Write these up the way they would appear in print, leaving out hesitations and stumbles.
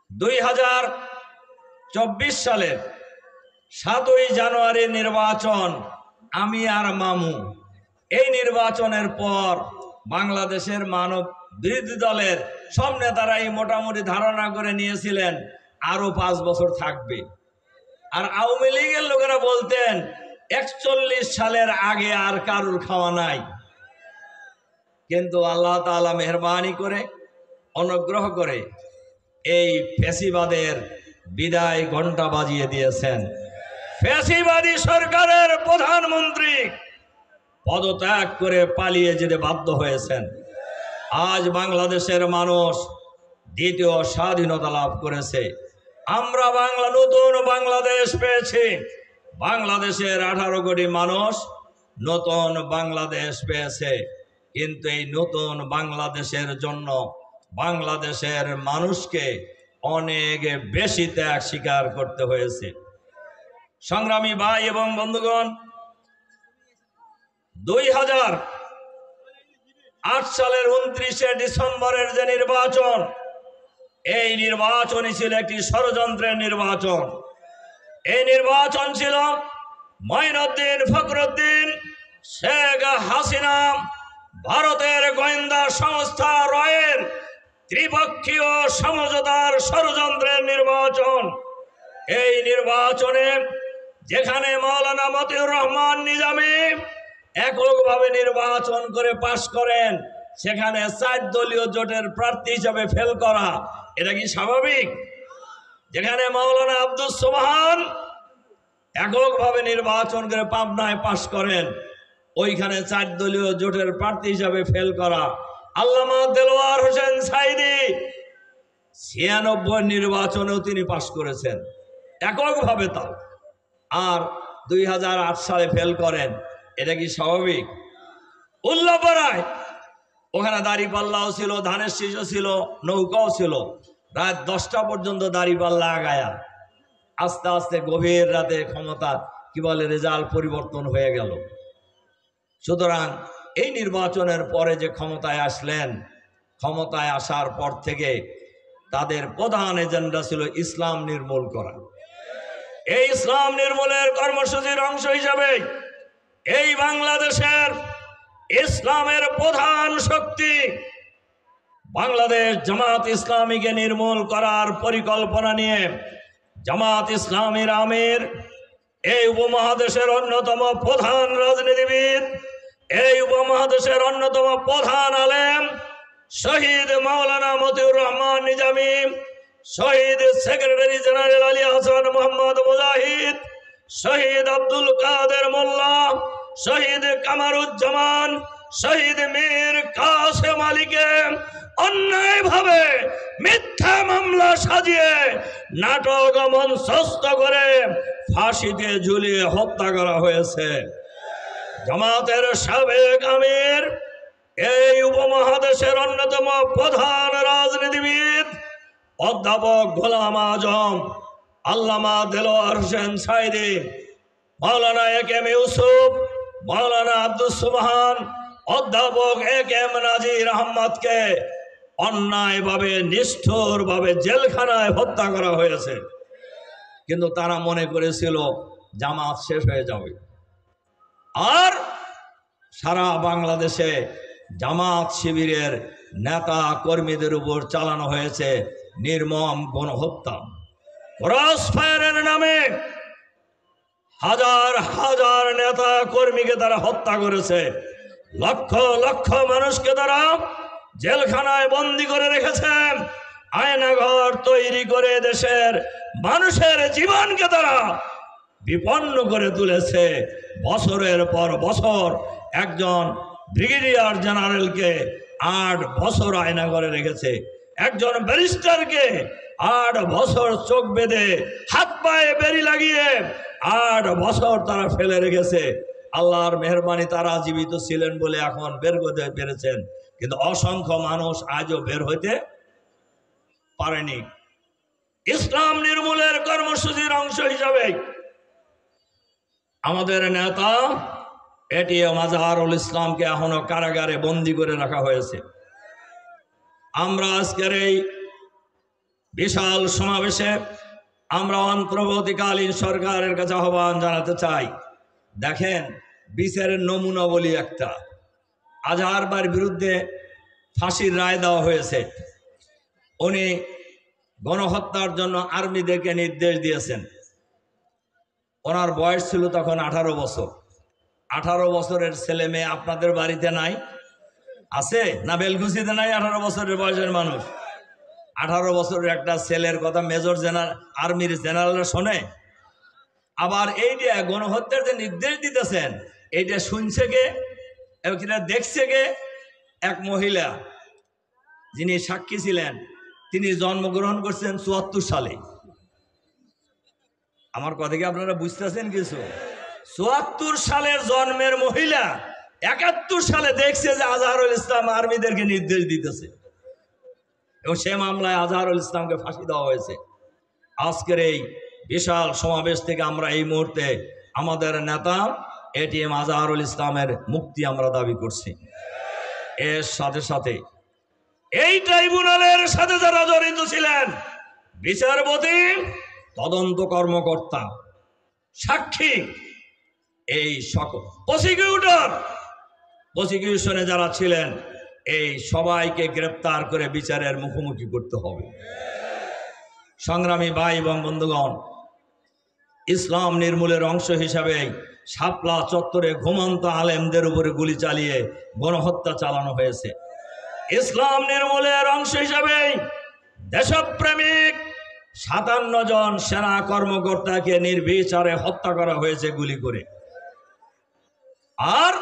2024 সালের 7ই জানুয়ারি নির্বাচন, আমি আর মামু, এই নির্বাচনের পর বাংলাদেশের মানব বিরোধী দলের সব নেতারাই মোটামুটি ধারণা করে নিয়েছিলেন আরো 5 বছর থাকবে। আর আওয়ামী লীগের লোকেরা বলতেন 41 সালের আগে আর কারুর খাওয়া নাই। কিন্তু আল্লাহ তাআলা মেহেরবানি করে, অনুগ্রহ করে এই ফ্যাসিবাদের বিদায় ঘন্টা বাজিয়ে দিয়েছেন। ফ্যাসিবাদী সরকারের প্রধানমন্ত্রী পদত্যাগ করে পালিয়ে যেতে বাধ্য হয়েছেন। আজ বাংলাদেশের মানুষ দ্বিতীয় স্বাধীনতা লাভ করেছে। আমরা নতুন বাংলাদেশ পেয়েছি। বাংলাদেশের 18 কোটি মানুষ নতুন বাংলাদেশ পেয়েছে। কিন্তু এই নতুন বাংলাদেশের জন্য বাংলাদেশের মানুষকে অনেক বেশি ত্যাগ স্বীকার করতে হয়েছে। সংগ্রামী ভাই এবং বন্ধুগণ, 2008 সালের 29শে ডিসেম্বরের যে নির্বাচন, এই নির্বাচনই ছিল একটি ষড়যন্ত্রের নির্বাচন। এই নির্বাচন ছিল মঈনুদ্দিন ফখরুদ্দিন, শেখ হাসিনা, ভারতের গোয়েন্দা সংস্থা রয়ের ত্রিপক্ষীয় সমঝোতার ষড়যন্ত্রের নির্বাচন। এই নির্বাচনে যেখানে মাওলানা মতিউর রহমান নিজামী এককভাবে নির্বাচন করে পাশ করেন, সেখানে 4 দলীয় জোটের প্রার্থী হিসাবে ফেল করা, এটা কি স্বাভাবিক? যেখানে মাওলানা আব্দুস সোবহান এককভাবে নির্বাচন করে পাবনায় পাশ করেন, ওইখানে 4 দলীয় জোটের প্রার্থী হিসাবে ফেল করা। আল্লামা দেলোয়ার হোসেন সাইদি 96 নির্বাচনেও তিনি পাশ করেছেন এককভাবে, তাও। আর 2008 সালে ফেল করেন, এটা কি স্বাভাবিক? উল্লাপাড়ায় ওখানে দাড়িপাল্লাও ছিল, ধানের শীষও ছিল, নৌকাও ছিল। রাত 10টা পর্যন্ত দাড়িপাল্লা আগায়া, আস্তে আস্তে গভীর রাতে ক্ষমতা রেজাল্ট পরিবর্তন হয়ে গেল। সুতরাং এই নির্বাচনের পরে যে ক্ষমতায় আসলেন, ক্ষমতায় আসার পর থেকে তাদের প্রধান এজেন্ডা ছিল ইসলাম নির্মূল করা। এই ইসলাম নির্মূলের কর্মসূচির অংশ হিসাবে এই বাংলাদেশের ইসলামের প্রধান শক্তি বাংলাদেশ জামাত ইসলামীকে নির্মূল করার পরিকল্পনা নিয়ে জামাত ইসলামীর আমির, এই উপমহাদেশের অন্যতম প্রধান রাজনীতিবিদ, এই উপমহাদেশের অন্যতম প্রধান আলেম শহীদ মাওলানা মতিউর রহমান নিজামী, শহীদ সেক্রেটারি জেনারেল আলী হাসান মোহাম্মদ মুজাহিদ, শহীদ আব্দুল কাদের মোল্লা, শহীদ কামারুজ্জামান, শহীদ মীর কাসেম আলীকে অন্যায়ভাবে মিথ্যা মামলা সাজিয়ে নাটক মঞ্চস্থ করে ফাঁসিতে ঝুলিয়ে হত্যা করা হয়েছে। জামাতের সাবেক আমির, এই উপমহাদেশের অন্যতম প্রধান রাজনীতিবিদ অধ্যাপক গোলাম আজম, আল্লামা দেলোয়ার হোসেন সাইদি, মাওলানা এ.কে.এম. ইউসুফ, মাওলানা আব্দুস সোবহান, অধ্যাপক এ.কে.এম. নাজির আহমদকে অন্যায়ভাবে নিষ্ঠুরভাবে জেলখানায় হত্যা করা হয়েছে। কিন্তু তারা মনে করেছিল জামাত শেষ হয়ে যাবে, আর সারা বাংলাদেশে জামাত শিবিরের নেতা কর্মীদের উপর চালানো হয়েছে নির্মম গণহত্যা। ক্রস ফায়ারের নামে হাজার হাজার নেতা কর্মীকে তারা হত্যা করেছে, লক্ষ লক্ষ মানুষকে তারা জেলখানায় বন্দী করে রেখেছে, আয়নাঘর তৈরি করে দেশের মানুষের জীবনকে তারা বিপন্ন করে তুলেছে। বছরের পর বছর একজন ব্রিগেডিয়ার জেনারেলকে 8 বছর আয়নাঘরে রেখেছে, একজন ব্যারিস্টারকে 8 বছর চোখ বেঁধে হাত পায়ে বেরি লাগিয়ে 8 বছর তারা ফেলে রেখেছে। আল্লাহর মেহরবানি তারা জীবিত ছিলেন বলে এখন বের হতে পেরেছেন, কিন্তু অসংখ্য মানুষ আজও বের হইতে পারেনি। ইসলাম নির্মূলের কর্মসূচির অংশ হিসাবে আমাদের নেতা এটিএম আজহারুল ইসলামকে এখনো কারাগারে বন্দী করে রাখা হয়েছে। আমরা আজকের এই বিশাল সমাবেশে আমরা অন্তর্বর্তীকালীন সরকারের কাছে আহ্বান জানাতে চাই। দেখেন, বিচারের নমুনা বলি একটা, আজহারবার বিরুদ্ধে ফাঁসির রায় দেওয়া হয়েছে। উনি গণহত্যার জন্য আর্মিদেরকে নির্দেশ দিয়েছেন। ওনার বয়স ছিল তখন 18 বছর। 18 বছরের ছেলে মেয়ে আপনাদের বাড়িতে নাই? আছে না? বেলকুচিতে নাই 18 বছরের বয়সের মানুষ? 18 বছরের একটা ছেলের কথা মেজর জেনারেল, আর্মির জেনারেলরা শোনে? আবার এই যে গণহত্যার যে নির্দেশ দিতেছেন, এইটা শুনছে কে, এটা দেখছে কে? এক মহিলা যিনি সাক্ষী ছিলেন, তিনি জন্মগ্রহণ করছেন 74 সালে। আমার কথা কি আপনারা বুঝতেছেন কিছু? 74 সালের জন্মের মহিলা 71 সালে দেখছে যে আজহারুল ইসলাম আর্মিদেরকে নির্দেশ দিতেছে, এবং সে মামলায় আজহারুল ইসলামকে ফাঁসি দেওয়া হয়েছে। আজকের এই বিশাল সমাবেশ থেকে আমরা এই মুহূর্তে আমাদের নেতা এটিএম আজহারুল ইসলামের মুক্তি আমরা দাবি করছি। এর সাথে সাথে এই ট্রাইব্যুনালের সাথে যারা জড়িত ছিলেন, বিচারপতি, তদন্ত কর্মকর্তা, সাক্ষী, এই সকল প্রসিকিউশনে যারা ছিলেন, এই সবাইকে গ্রেপ্তার করে বিচারের মুখোমুখি করতে হবে। সংগ্রামী ভাই এবং বন্ধুগণ, ইসলাম নির্মূলের অংশ হিসাবে শাপলা চত্বরে ঘুমন্ত আলেমদের উপরে গুলি চালিয়ে গণহত্যা চালানো হয়েছে। ইসলাম নির্মূলের অংশ হিসাবে দেশপ্রেমিক 57 জন সেনা কর্মকর্তাকে নির্বিচারে হত্যা করা হয়েছে গুলি করে। আর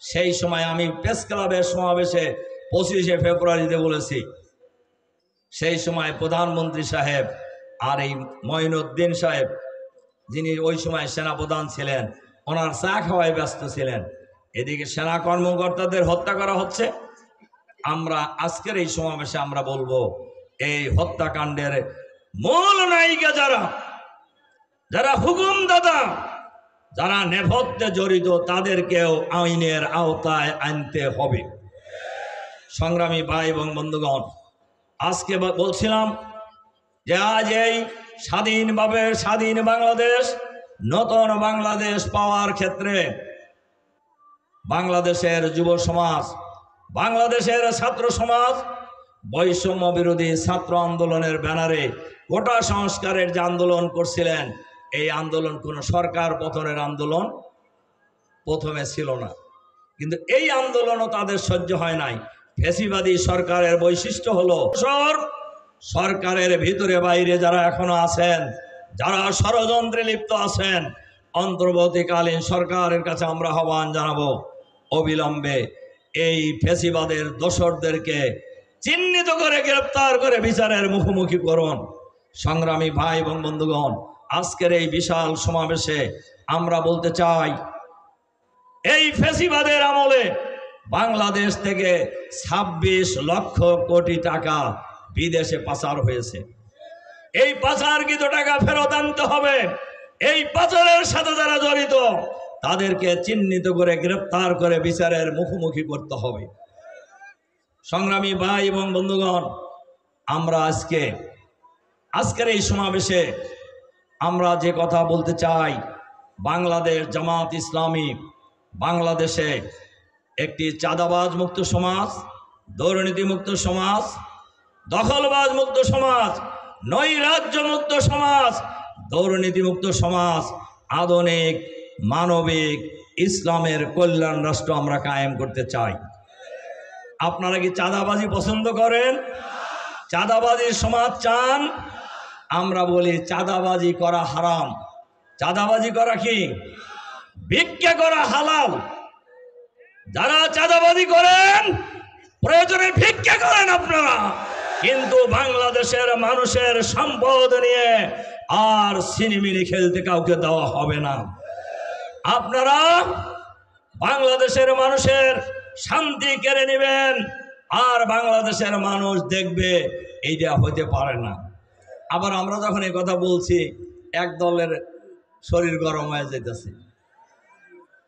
সেই সময় আমি প্রেস ক্লাবের সমাবেশে 25শে ফেব্রুয়ারিতে বলেছি, সেই সময় প্রধানমন্ত্রী সাহেব আর এই মঈনুদ্দিন সাহেব, যিনি ওই সময় সেনাপ্রধান ছিলেন, ওনার চা খাওয়ায় ব্যস্ত ছিলেন। এদিকে সেনা কর্মকর্তাদের হত্যা করা হচ্ছে। আমরা আজকের এই সমাবেশে আমরা বলবো, এই হত্যাকাণ্ডের মূল নায়িকা যারা হুকুমদাতা, যারা নেপথ্যে জড়িত, তাদেরকেও আইনের আওতায় আনতে হবে। সংগ্রামী ভাই এবং বন্ধুগণ, আজকে বলছিলাম যে আজ এই স্বাধীনভাবে স্বাধীন বাংলাদেশ, নতুন বাংলাদেশ পাওয়ার ক্ষেত্রে বাংলাদেশের যুব সমাজ, বাংলাদেশের ছাত্র সমাজ বৈষম্য বিরোধী ছাত্র আন্দোলনের ব্যানারে কোটা সংস্কারের যে আন্দোলন করছিলেন, এই আন্দোলন কোনো সরকার পতনের আন্দোলন প্রথমে ছিল না, কিন্তু এই আন্দোলনও তাদের সহ্য হয় নাই। ফ্যাসিবাদী সরকারের বৈশিষ্ট্য হলো সরকারের ভিতরে বাইরে যারা এখনো আছেন, যারা ষড়যন্ত্রে লিপ্ত আছেন, অন্তর্বর্তীকালীন সরকারের কাছে আমরা আহ্বান জানাবো, অবিলম্বে এই ফ্যাসিবাদের দোসরদেরকে চিহ্নিত করে গ্রেপ্তার করে বিচারের মুখোমুখি করুন। সংগ্রামী ভাই এবং বন্ধুগণ, আজকের এই বিশাল সমাবেশে আমরা বলতে চাই, এই ফ্যাসিবাদের আমলে বাংলাদেশ থেকে 26 লক্ষ কোটি টাকা বিদেশে পাচার হয়েছে। এই পাচারকৃত টাকা ফেরত আনতে হবে। এই পাচারের সাথে যারা জড়িত, তাদেরকে চিহ্নিত করে গ্রেপ্তার করে বিচারের মুখোমুখি করতে হবে। সংগ্রামী ভাই এবং বন্ধুগণ, আমরা আজকের এই সমাবেশে আমরা যে কথা বলতে চাই, বাংলাদেশ জামাত ইসলামী বাংলাদেশে একটি চাঁদাবাজ মুক্ত সমাজ, দুর্নীতি মুক্ত সমাজ, দখলবাজ মুক্ত সমাজ, নৈরাজ্য মুক্ত সমাজ, দুর্নীতি মুক্ত সমাজ, আধুনিক মানবিক ইসলামের কল্যাণ রাষ্ট্র আমরা কায়েম করতে চাই। আপনারা কি চাঁদাবাজি পছন্দ করেন? চাঁদাবাজির সমাজ চান? আমরা বলি চাঁদাবাজি করা হারাম। চাঁদাবাজি করা কি? ভিক্ষা করা হালাল। যারা চাঁদাবাজি করেন, প্রয়োজনে ভিক্ষা করেন আপনারা, কিন্তু বাংলাদেশের মানুষের সম্পদ নিয়ে আর সিনেমিনি খেলতে কাউকে দেওয়া হবে না। আপনারা বাংলাদেশের মানুষের শান্তি কেড়ে নেবেন, আর বাংলাদেশের মানুষ দেখবে এইটা হতে পারে না। আবার আমরা যখন এই কথা বলছি, এক দলের শরীর গরম হয়ে যেতেছে।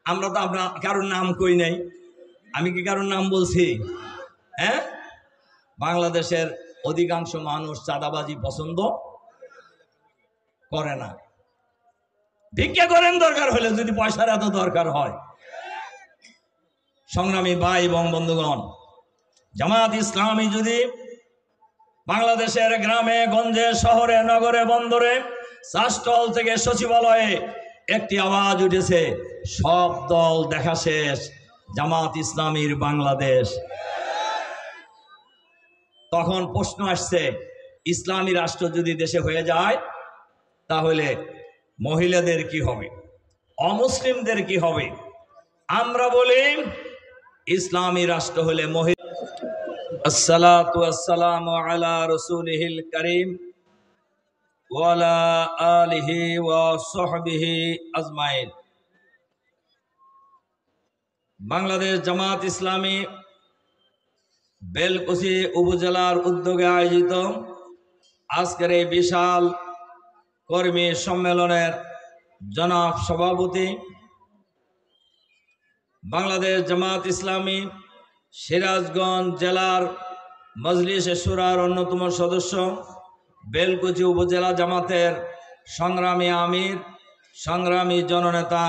আমরা তো আপনার কারোর নাম কই নাই। আমি কি কারোর নাম বলছি? হ্যাঁ, বাংলাদেশের অধিকাংশ মানুষ চাঁদাবাজি পছন্দ করে না। ভিক্ষা করেন দরকার হলে, যদি পয়সার এত দরকার হয়। সংগ্রামী ভাই এবং বন্ধুগণ, জামাত ইসলামী যদি বাংলাদেশের গ্রামে গঞ্জে শহরে নগরে বন্দরে চাষটল থেকে সচিবালয়ে একটি আওয়াজ উঠেছে, সব দল দেখা শেষ, জামাত ইসলামীর বাংলাদেশ। তখন প্রশ্ন আসছে, ইসলামী রাষ্ট্র যদি দেশে হয়ে যায় তাহলে মহিলাদের কি হবে, অমুসলিমদের কি হবে? আমরা বলি ইসলামী রাষ্ট্র হলে মহিলা। আসসালাতু ওয়াসসালামু আলা রাসূলিহিল কারীম ওয়া আলা আলিহি ওয়া সাহবিহি আজমাইন। বাংলাদেশ জামাত ইসলামী বেলকুচি উপজেলার উদ্যোগে আয়োজিত আজকের এই বিশাল কর্মী সম্মেলনের জনাব সভাপতি, বাংলাদেশ জামাত ইসলামী সিরাজগঞ্জ জেলার মজলিস শুরার অন্যতম সদস্য, বেলকুচি উপজেলা জামাতের সংগ্রামী আমির, সংগ্রামী জননেতা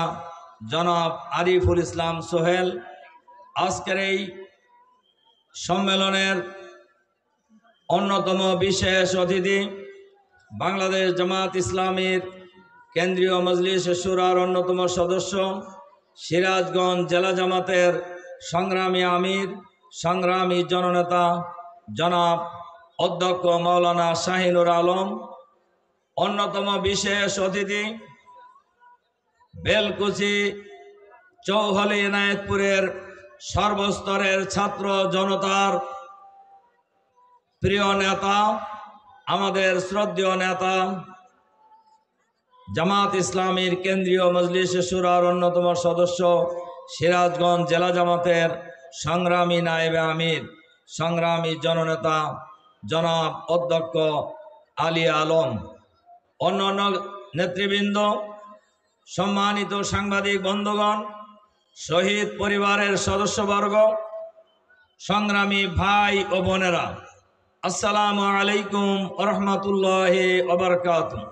জনাব আরিফুল ইসলাম সোহেল, আজকের এই সম্মেলনের অন্যতম বিশেষ অতিথি, বাংলাদেশ জামাত ইসলামীর কেন্দ্রীয় মজলিস শুরার অন্যতম সদস্য, সিরাজগঞ্জ জেলা জামাতের সংগ্রামী আমির, সংগ্রামী জননেতা জনাব অধ্যক্ষ মাওলানা শাহিনুর আলম, অন্যতম বিশেষ অতিথি বেলকুচি চৌহলি এনায়েতপুরের সর্বস্তরের ছাত্র জনতার প্রিয় নেতা, আমাদের শ্রদ্ধেয় নেতা, জামাত ইসলামীর কেন্দ্রীয় মজলিস শুরার অন্যতম সদস্য, সিরাজগঞ্জ জেলা জামাতের সংগ্রামী নায়েবে আমির, সংগ্রামী জননেতা জনাব অধ্যক্ষ আলী আলম, অন্যান্য নেতৃবৃন্দ, সম্মানিত সাংবাদিক বন্ধুগণ, শহীদ পরিবারের সদস্যবর্গ, সংগ্রামী ভাই ও বোনেরা, আসসালামু আলাইকুম ওয়া রাহমাতুল্লাহি ওয়া বারাকাতুহু।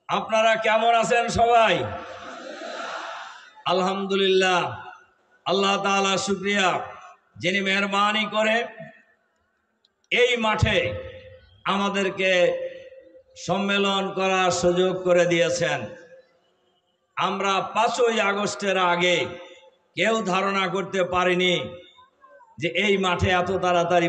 আপনারা কেমন আছেন সবাই? আলহামদুলিল্লাহ। আল্লাহ তাআলা শুকরিয়া, যিনি মেহরবানি করে এই মাঠে আমাদেরকে সম্মেলন করার সুযোগ করে দিয়েছেন। আমরা 5ই আগস্টের আগে কেউ ধারণা করতে পারিনি যে এই মাঠে এত তাড়াতাড়ি